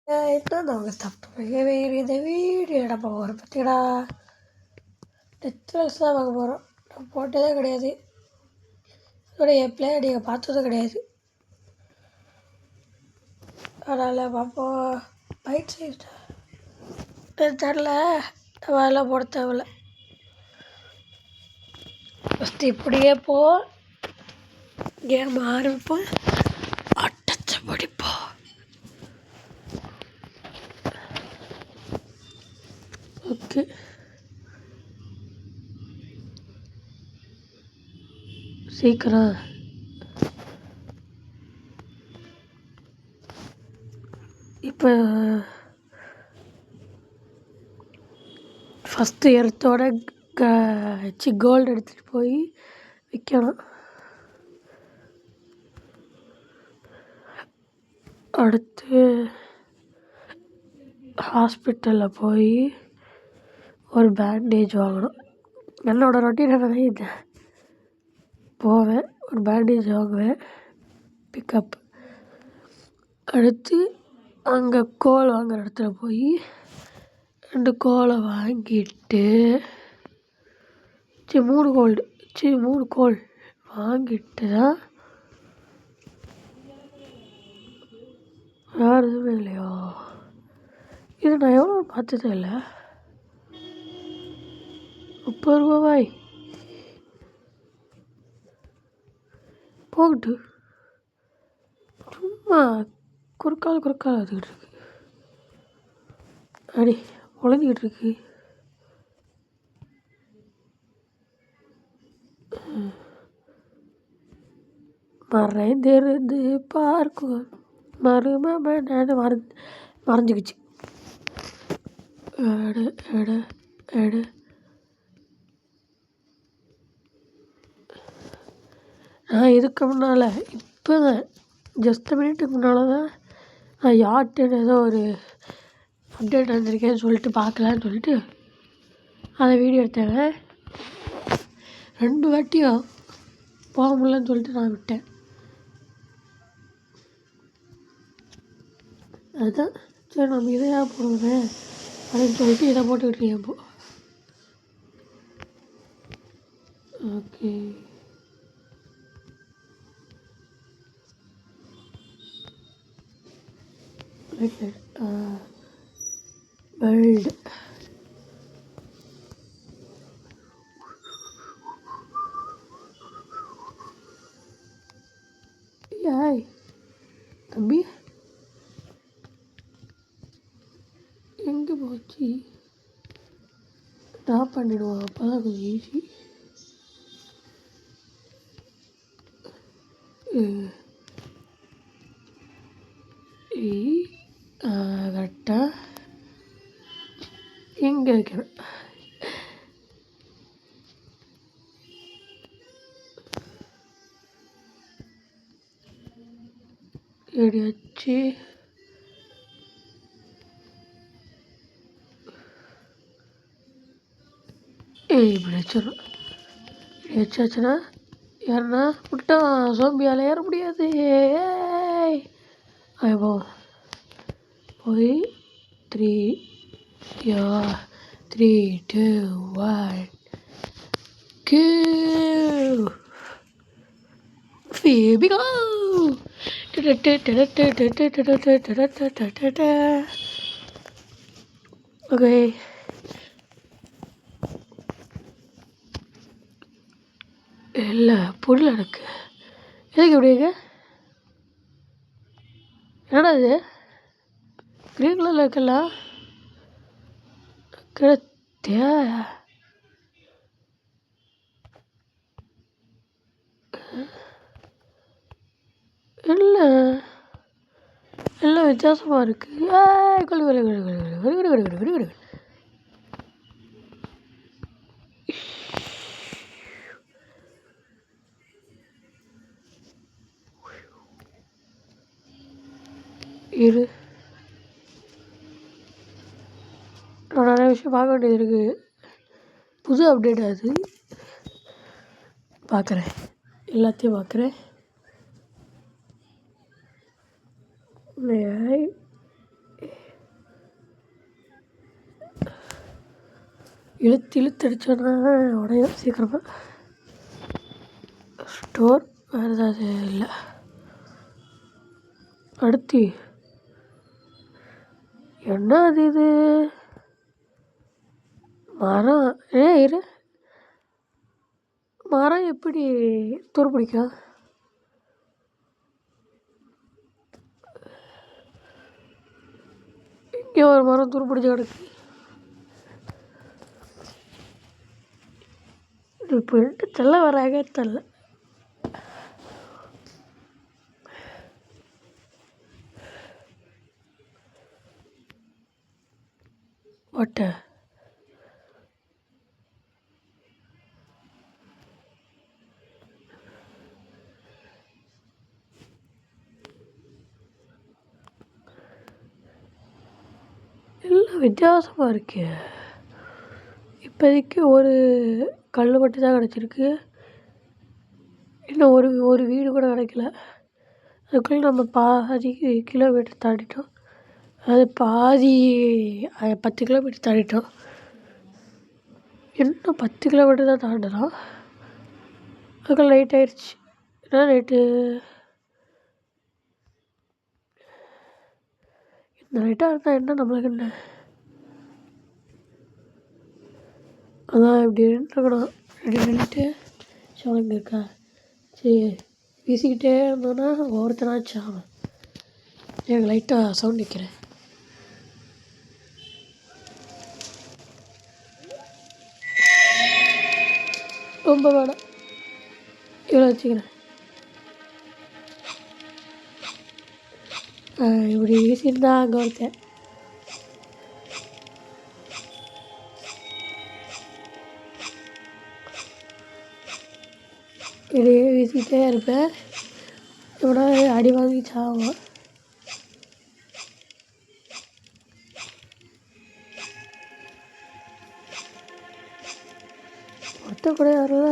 இன்னும் நாங்கள் சாப்பிட்டோம் வேறு இந்த வீடியோ இட போகிறோம் பார்த்தீங்களா நெட்ஃப்ளிக்ஸ் தான் பார்க்க போகிறோம். நான் போட்டதே கிடையாது, அதோடைய ப்ளே நீங்கள் பார்த்ததும் கிடையாது. அதனால் பார்ப்போம். பைட் சைஸ் தெரில, நம்ம அதெல்லாம் போட தேவையில்ல. ஃபஸ்ட்டு இப்படியே கேம் ஆரம்பிப்போம், அட்டச்ச படிப்போம். ஓகே, சீக்கிரம் இப்போ ஃபஸ்ட்டு எர்த்தோட கோல்டு எடுத்துகிட்டு போய் விற்கணும். அடுத்து ஹாஸ்பிட்டலில் போய் ஒரு பேண்டேஜ் வாங்கணும். என்னோடய ரொட்டீன் என்னன்னா இது, போவேன், ஒரு பேண்டேஜ் வாங்குவேன், பிக்கப். அடுத்து அங்கே கோல் வாங்குகிற இடத்துல போய் 2 கோலை வாங்கிட்டு 3 கோல் வாங்கிட்டு தான் வேறு எதுவுமே இல்லையா? இது நான் எவ்வளோ பார்த்ததே இல்லை. 30 ரூபாய் போகட்டு, சும்மா குறுக்கால் அதுக்கிட்டு இருக்கு, அடி உழஞ்சிக்கிட்டு இருக்கு. மறைந்திருந்து பார்க்கும் மறைஞ்சிக்கிச்சு. நான் இதுக்கு முன்னால் இப்போ தான் ஜஸ்ட் மினிட்டுக்கு முன்னால் தான் நான் யார்ட்டுன்னு ஏதோ ஒரு அப்டேட் வந்திருக்கேன்னு சொல்லிட்டு பார்க்கலான்னு சொல்லிட்டு அதை வீடியோ எடுத்தேன். 2 வாட்டியும் போக முடியலன்னு சொல்லிட்டு நான் விட்டேன். அதுதான் சரி நம்ம இதையாக போடுவேன் அப்படின்னு சொல்லிட்டு இதை போட்டுக்கிட்டு இப்போ. ஓகே, வேர்ல்டு யாய் தம்பி எங்கே போச்சு? ட்ராப் பண்ணிடுவோம், அப்போ தான் கொஞ்சம் ஈஸி. கரெக்டாக எங்கே வைக்கிறேன்? இப்படி வச்சு இப்படி வச்சிடணும். இப்படி வச்சாச்சுன்னா ஏன்னா விட்டா சோம்பியால் ஏற முடியாது. அப்போ போய் 3 2 1 Here we go. ஓகே, இல்லை புரியல எனக்கு, எதுக்கு எப்படி இருக்கு? என்னடா இது க்ரீன் கலரில் இருக்கலாம் கிடைத்தியா? இல்லை எல்லாம் வித்தியாசமாக இருக்குது. இரு, நான் நிறைய விஷயம் பார்க்க வேண்டியது இருக்குது. புது அப்டேட் அது பார்க்குறேன், எல்லாத்தையும் பார்க்குறேன். இழுத்து அடித்தோன்னா உடையும் சீக்கிரமாக. ஸ்டோர் வேறு ஏதாவது இல்லை. அடுத்து என்ன அது இது மரம்? இரு, மரம் எப்படி துரு பிடிக்கும்? இங்கே ஒரு மரம் துரு பிடிச்சி கிடக்கு. இப்போ தெல்ல வராங்க தெல்ல. ஓட்ட எல்லாம் வித்தியாசமாக இருக்கு. இப்போதைக்கு ஒரு கல் மட்டும் தான் கிடச்சிருக்கு. இன்னும் ஒரு வீடு கூட கிடைக்கல. அதுக்குள்ளே நம்ம பாதி கிலோமீட்டர் தாண்டிட்டோம். அது பாதி 10 கிலோமீட்டர் தாண்டிட்டோம். இன்னும் 10 கிலோமீட்டர் தான் தாண்டலாம். அதுக்குள்ள லைட் ஆயிடுச்சு. என்ன லைட்டு? இந்த லைட்டாக இருந்தால் என்ன நம்மளுக்கு என்ன? அதான் இப்படி நின்றுக்கணும். இப்படி நின்றுட்டு சோழங்க இருக்கா சரி வீசிக்கிட்டே இருந்தோன்னா ஒவ்வொருத்தனாச்சும் ஆகும். எனக்கு லைட்டாக சவுண்ட் நிற்கிறேன். ரொம்ப வேணாம், இவ்வளோ வச்சுக்கிறேன். இப்படி வீசியிருந்தா அங்கே ஒருத்தன். இப்படியே வீசிக்கிட்டே இருப்பேன். இவ்வளோ அடி வாங்கி சாகும். ஒருத்த கூட வரல.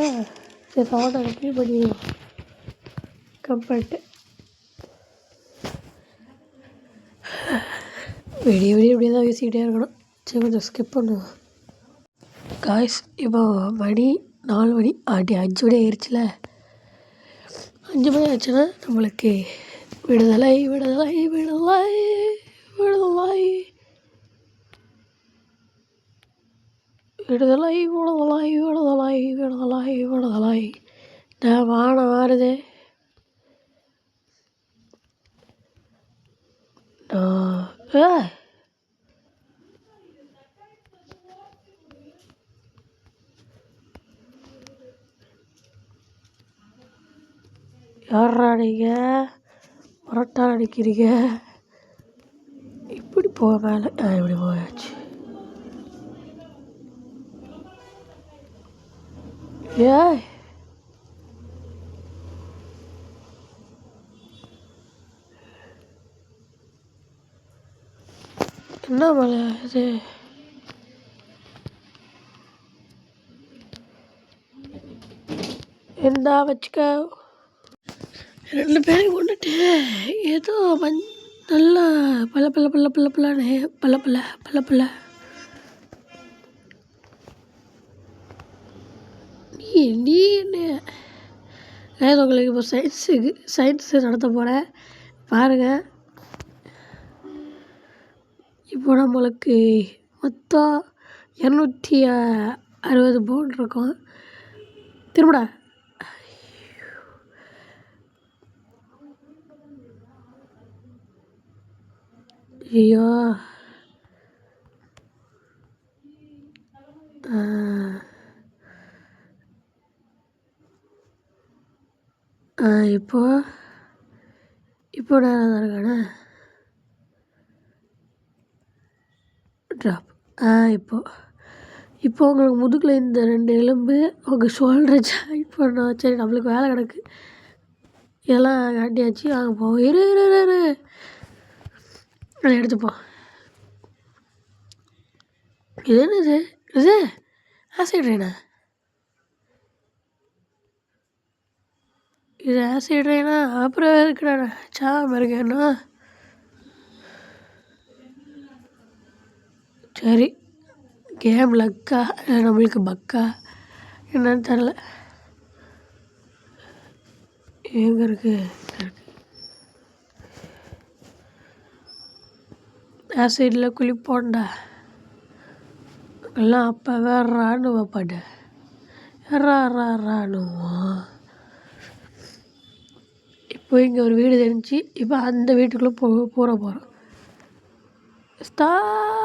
சரி சவுண்டை கம்மி பண்ணிடுவோம். கம்பெனிட்டு விடிய இப்படியே தான் வீசிக்கிட்டே இருக்கணும். சரி கொஞ்சம் ஸ்கிப் பண்ணுவோம். காய்ஸ் இப்போ மணி 4 மணி 5 மணி ஆயிடுச்சுல. 5 மணி ஆச்சுன்னா நம்மளுக்கு விடுதலை விடுதலை விடுதலை விடுதலை விடுதலை விடுதலை விடுதலை விடுதலை விடுதலை. நான் வானம் மாறுது. யாரா நீங்கள் முரட்டா அடிக்கிறீங்க? இப்படி போக மேலே இப்படி போயாச்சு. என்ன மலை இது? என்ன வச்சுக்க 2 பேரையும் கொண்டுட்டு ஏதோ நல்லா பல்ல பல்ல பல்ல பல்ல பல்லான்னு பல்ல பல்ல பல்ல பல்ல. நீ என்ன உங்களுக்கு இப்போ சயின்ஸு நடத்த போகிறேன் பாருங்கள். இப்போ நம்மளுக்கு மொத்தம் 260 பவுன் இருக்கும். திரும்படா. ஐயோ இப்போ நேரம் தான் இருக்கானே ட்ராப். இப்போ உங்களுக்கு முதுகில் இந்த 2 எலும்பு உங்கள் ஷோல்டரை ஜாயின் பண்ணோம். சரி நம்மளுக்கு வேலை கிடக்கு. இதெல்லாம் காட்டியாச்சு. வாங்க போவோம். இரு அதை எடுத்துப்போம். இது என்னது? இது ஆசிட் ரெயினா? இது ஆசிட் ரெயினா? அப்புறம் இருக்குடா சாம இருக்கேன்னா. சரி கேம் லக்கா நம்மளுக்கு பக்கா என்னன்னு தெரில. எங்கே இருக்குது ஆசிடில் குளிப்போண்டா எல்லாம். அப்போவே ராணுவ படை ராணுவம். இப்போ இங்கே ஒரு வீடு தெரிஞ்சு இப்போ அந்த வீட்டுக்குள்ளே போகிறோம். ஸ்டாப்.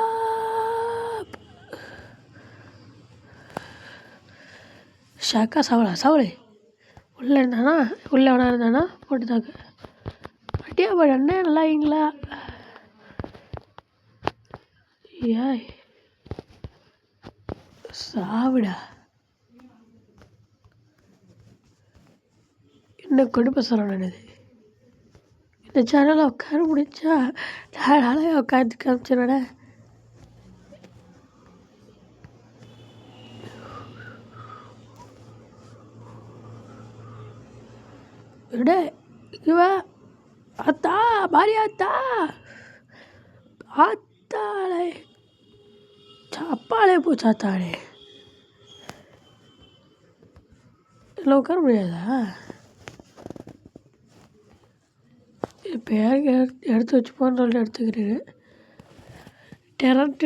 ஷாக்கா சவளே உள்ளே வேணா இருந்தானா போட்டு தாக்கு அட்டியா பட அண்ணே நல்லாங்களா? ஏய் சாவிடா. என்ன கொடுப்ப சொல்லணுது இந்த சேனலில் உட்கார முடிச்சா நாளாக உட்காந்து காமிச்சிடட. விட இவா அத்தா பாரியாத்தா ஆத்தாளே அப்பாலே பூச்சாத்தாளே இல்லை உட்கார முடியாதா? இப்போ யாருக்கு எடுத்து வச்சுப்போன்னு சொல்லிட்டு எடுத்துக்கிறேன்.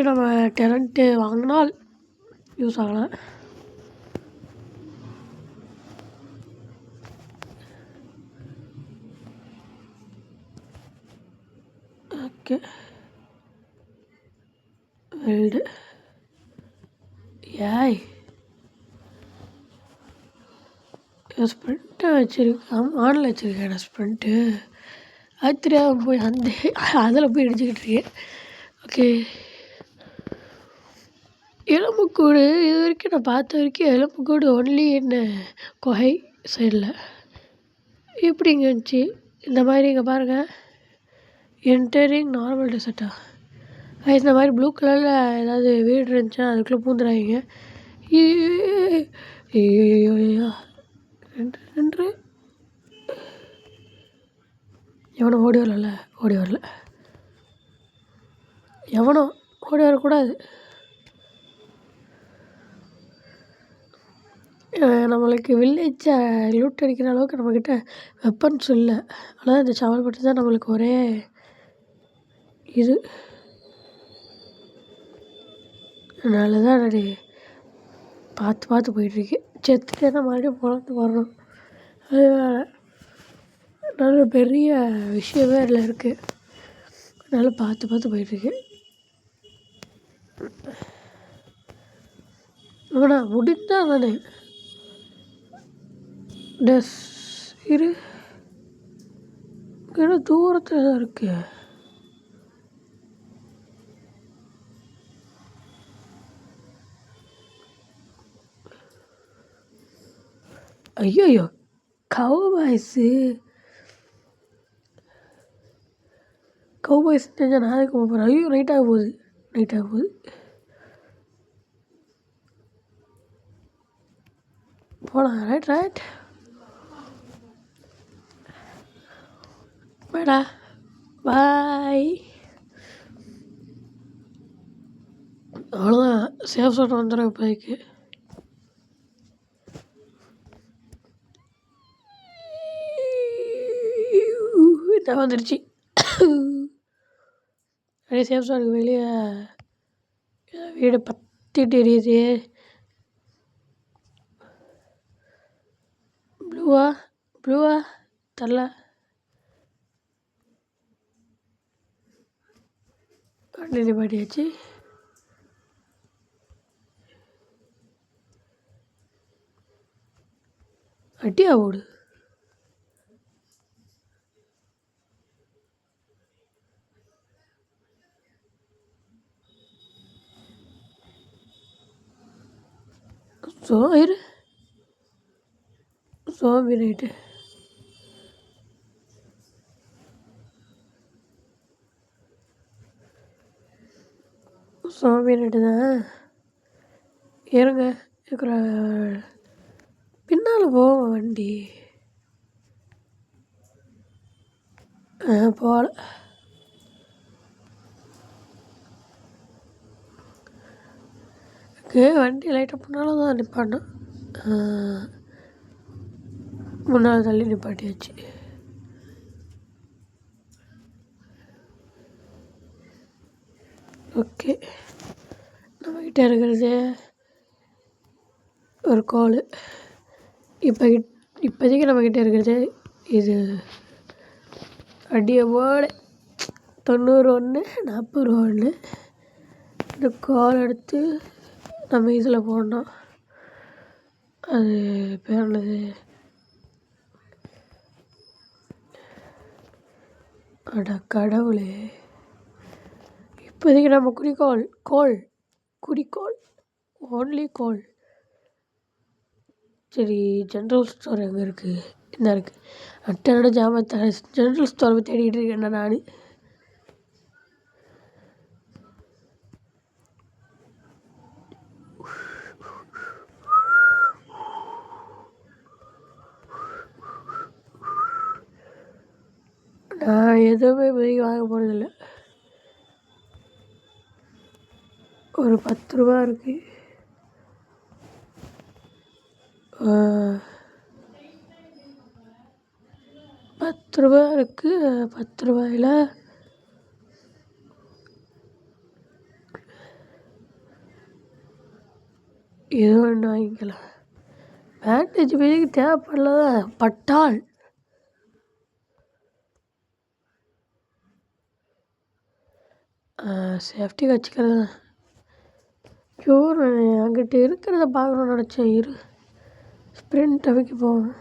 நம்ம டெரண்ட்டு வாங்கினால் யூஸ் ஆகலாம். Okay weld. ஏய் ஸ்ப்ரிண்ட்டை வச்சுருக்கேன், ஆனில் வச்சுருக்கேன் ஸ்ப்ரிண்ட்டு. அது தெரியாமல் போய் அதில் போய் இடிச்சுக்கிட்டு இருக்கேன். ஓகே எலும்புக்கூடு இது வரைக்கும் நான் பார்த்த வரைக்கும் எலும்புக்கூடு ஒன்லி என்ன குகை சைடில் எப்படிங்க இருந்துச்சு. இந்த மாதிரி இங்கே பாருங்கள், என்டரிங் நார்மல் டெசர்ட்டா. இந்த மாதிரி ப்ளூ கலரில் ஏதாவது வீடு இருந்துச்சுன்னா அதுக்குள்ளே பூந்துடாதீங்க. ஐயோ ரெண்டு எவனோ ஓடி வரல. எவனோ ஓடி வரக்கூடாது. நம்மளுக்கு வில்லேஜை லூட் அடிக்கிற அளவுக்கு நம்மக்கிட்ட வெப்பன்ஸ் இல்லை. ஆனால் இந்த சவல் பட்டு தான் நம்மளுக்கு ஒரே இது. அதனால தான் நான் பார்த்து போயிட்டுருக்கேன். செத்துட்டேன்னா மறுபடியும் பிறந்து வரணும். அது வேறு நல்ல பெரிய விஷயமே அதில் இருக்குது. அதனால் பார்த்து போயிட்டுருக்கேன். ஆனால் முடிந்தால் தானே டெஸ் இரு ஏன்னா தூரத்தில் தான் இருக்கு. ஐயோ கவுபாய்ஸு தெரிஞ்சால் நான் அதுக்கு போகிறேன். ஐயோ நைட்டாக போகுது. போகலாம். ரைட் மேடா பாய். அவ்வளோதான், சேஃப் சோட் வந்துடும் இப்போதைக்கு. இதான் வந்துருச்சு. அப்படியே சேஃப் சோனுக்கு வெளியே வீடு பத்திட்டு எரியுது. ப்ளூவா தரல. வண்டி பாட்டியாச்சு. அட்டியா ஓடு. சோம்பி நைட்டு தான் ஏறுங்க. இருக்கிற பின்னால் போவோம் வண்டி. போகல. வண்டி லைட்டாக முன்னால் தான் நிப்பாட்டினோம். முன்னால் தள்ளி நிப்பாட்டியாச்சு. ஓகே, நம்மக்கிட்ட இருக்கிறது ஒரு கோல். இப்போதைக்கு நம்மக்கிட்ட இருக்கிறது இது அடியவோட 91 41. இந்த கோல் எடுத்து நம்ம இதில் போடணும். அது பேர் என்னது, அட கடவுளே. இப்போதைக்கு நம்ம குறிக்கோள் ஓன்லி கோல். சரி, ஜென்ரல் ஸ்டோர் எங்கே இருக்குது? இந்த இருக்குது. அட்டனோட ஜாமத்தை ஜென்ரல் ஸ்டோரை தேடிக்கிட்டு இருக்கேன் நான். நான் எதுவுமே இப்போதைக்கு வாங்க போகிறதில்ல. ஒரு 10 ரூபா இருக்குது. 10 ரூபா இருக்குது. 10 ரூபாயில் ஏதோ ஒன்று வாங்கிக்கலாம். பேண்டேஜ் பேருக்கு தேவைப்படல பட்டால். சேஃப்டி வச்சுக்கிறது தான். அங்கிட்ட இருக்கிறத பார்க்கணுன்னு நினச்சேன். ஸ்ப்ரிண்ட் அமைக்க போவேன்.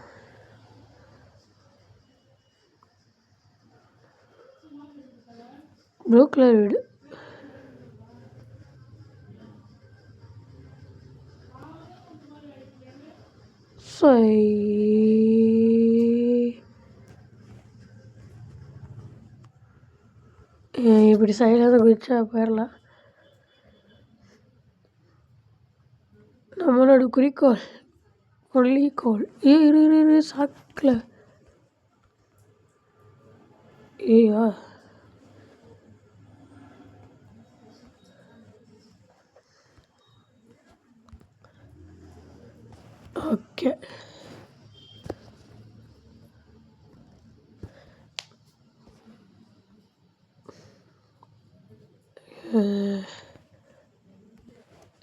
ப்ளூ கலர் வீடு. இப்படி சைடில் குதிச்சா போயிடலாம். நம்மளோட குறிக்கோள் ஒன்லி கோல். இரு சாக்கில். ஐயோ, ஓகே.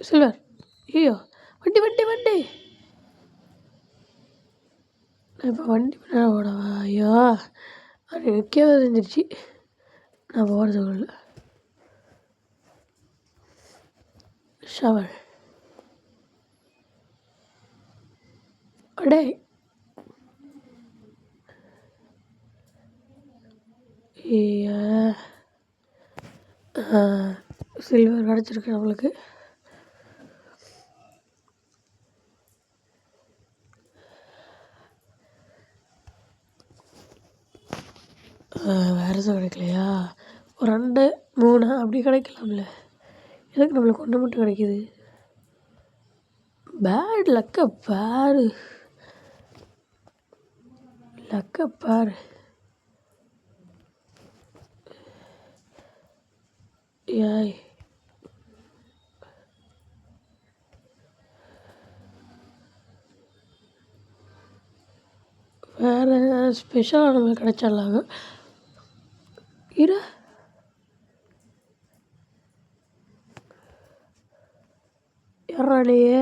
சில்வர். ஐயோ, வண்டி நான் இப்போ வண்டி பின்னால் ஓடவா? ஐயோ, அது நிற்கவே தெரிஞ்சிருச்சு. நான் போகிறதுக்குள்ள ஷவர். அடே, சில்வர் கிடச்சிருக்கு நம்மளுக்கு. வேறு எதுவும் கிடைக்கலையா? ஒரு 2 3 அப்படி கிடைக்கலாம்ல. எதுக்கு நம்மளுக்கு 1 மட்டும் கிடைக்கிது? பேட் லக்கை பாரு. ஏய், வேறு ஸ்பெஷலாக நம்மளுக்கு கிடைச்சிடலாங்க. யாராலேயே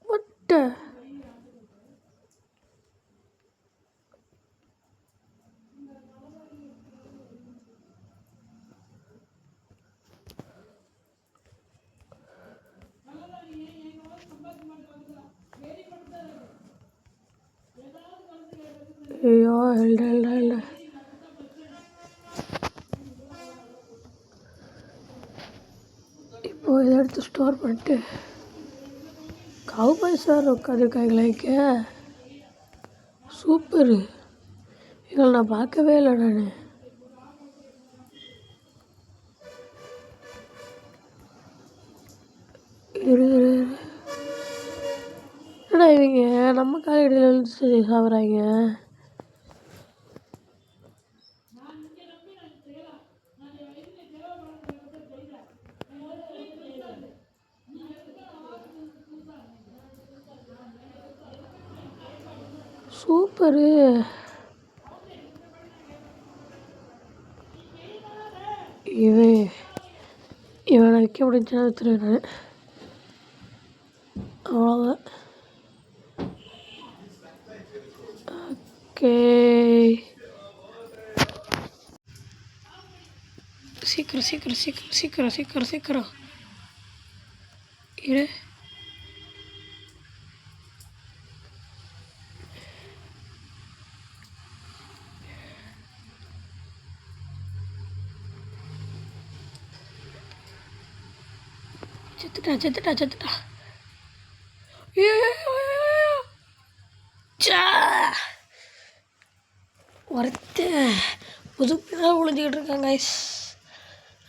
முட்டை. ஐயோ, இல்லை. இப்போது இதை எடுத்து ஸ்டோர் பண்ணிட்டு கவுபாய் சார் உட்காந்துருக்காங்களே இங்கே. சூப்பரு. இதில் நான் பார்க்கவே இல்லை. நான் இவங்க நம்ம காலடியில் சாப்பிட்றாங்க. சூப்பரு. இவனை வைக்க முடிஞ்சுன்னா விற்றுருவேன். அவ்வளோதான். ஓகே, சீக்கிரம் சீக்கிரம் சீக்கிரம் சீக்கிரம் சீக்கிரம் சீக்கிரம் இரு. செத்துட்டா. ஒருத்த புதுப்பிதான் ஒழிஞ்சிக்கிட்டு இருக்காங்க கைஸ்.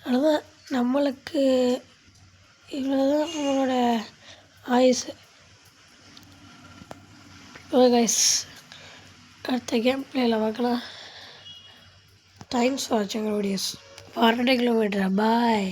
அதுதான் நம்மளுக்கு இவ்வளோதான் நம்மளோட ஆயுசு. ஓகே கைஸ், அடுத்த கேம் பிளேயில் பார்க்கலாம். தேங்க்ஸ் ஃபார் வாட்சிங் வீடியோஸ். 400 கிலோமீட்டர். பாய்.